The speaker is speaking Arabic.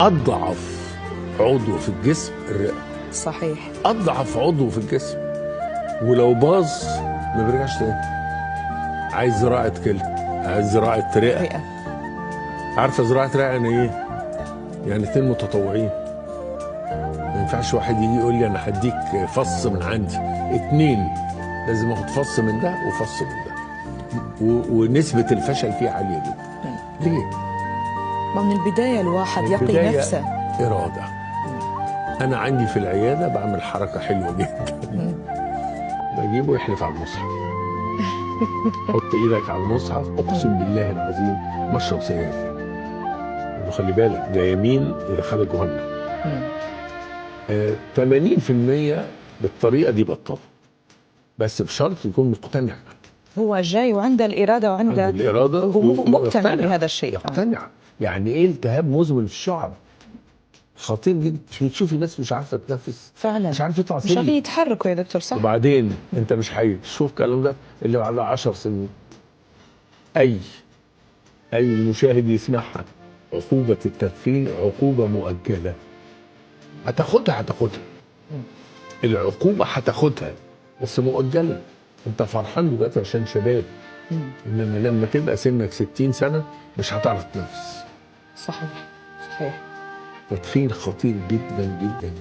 اضعف عضو في الجسم الرئه. صحيح. اضعف عضو في الجسم، ولو باظ ما بيرجعش تاني. عايز زراعه كلى، عايز زراعه رئه. عارفه زراعه رئه يعني ايه؟ يعني 2 متطوعين. ما ينفعش واحد يجي يقول لي انا هديك فص من عندي، 2 لازم اخد فص من ده وفص من ده، ونسبه الفشل فيه عاليه جدا. ليه؟ ما من البدايه الواحد يقي نفسه. اراده. انا عندي في العياده بعمل حركه حلوه جدا. بجيبه يحلف على المصحف. حط ايدك على المصحف، اقسم بالله العظيم ما اشرب سجاير. خلي بالك ده يمين يدخلك جهنم. 80% بالطريقه دي بطل، بس بشرط يكون مقتنع. هو جاي وعنده الاراده وعنده الاراده، هو مقتنع بهذا الشيء. مقتنع. يعني ايه التهاب مزمن في الشعب؟ خطير جدا. تشوفي ناس مش عارفه تنفس فعلا، مش عارف يطلع مش سلم، عارفين يتحركوا يا دكتور. صح. وبعدين انت مش شوف الكلام ده اللي بعد 10 سنين. اي مشاهد يسمعها. عقوبه التدخين عقوبه مؤجله. هتاخدها العقوبه هتاخدها، بس مؤجله. انت فرحان دلوقتي عشان شباب، انما لما تبقى سنك 60 سنه مش هتعرف تنفس. صحيح. التدخين خطير جدا جدا.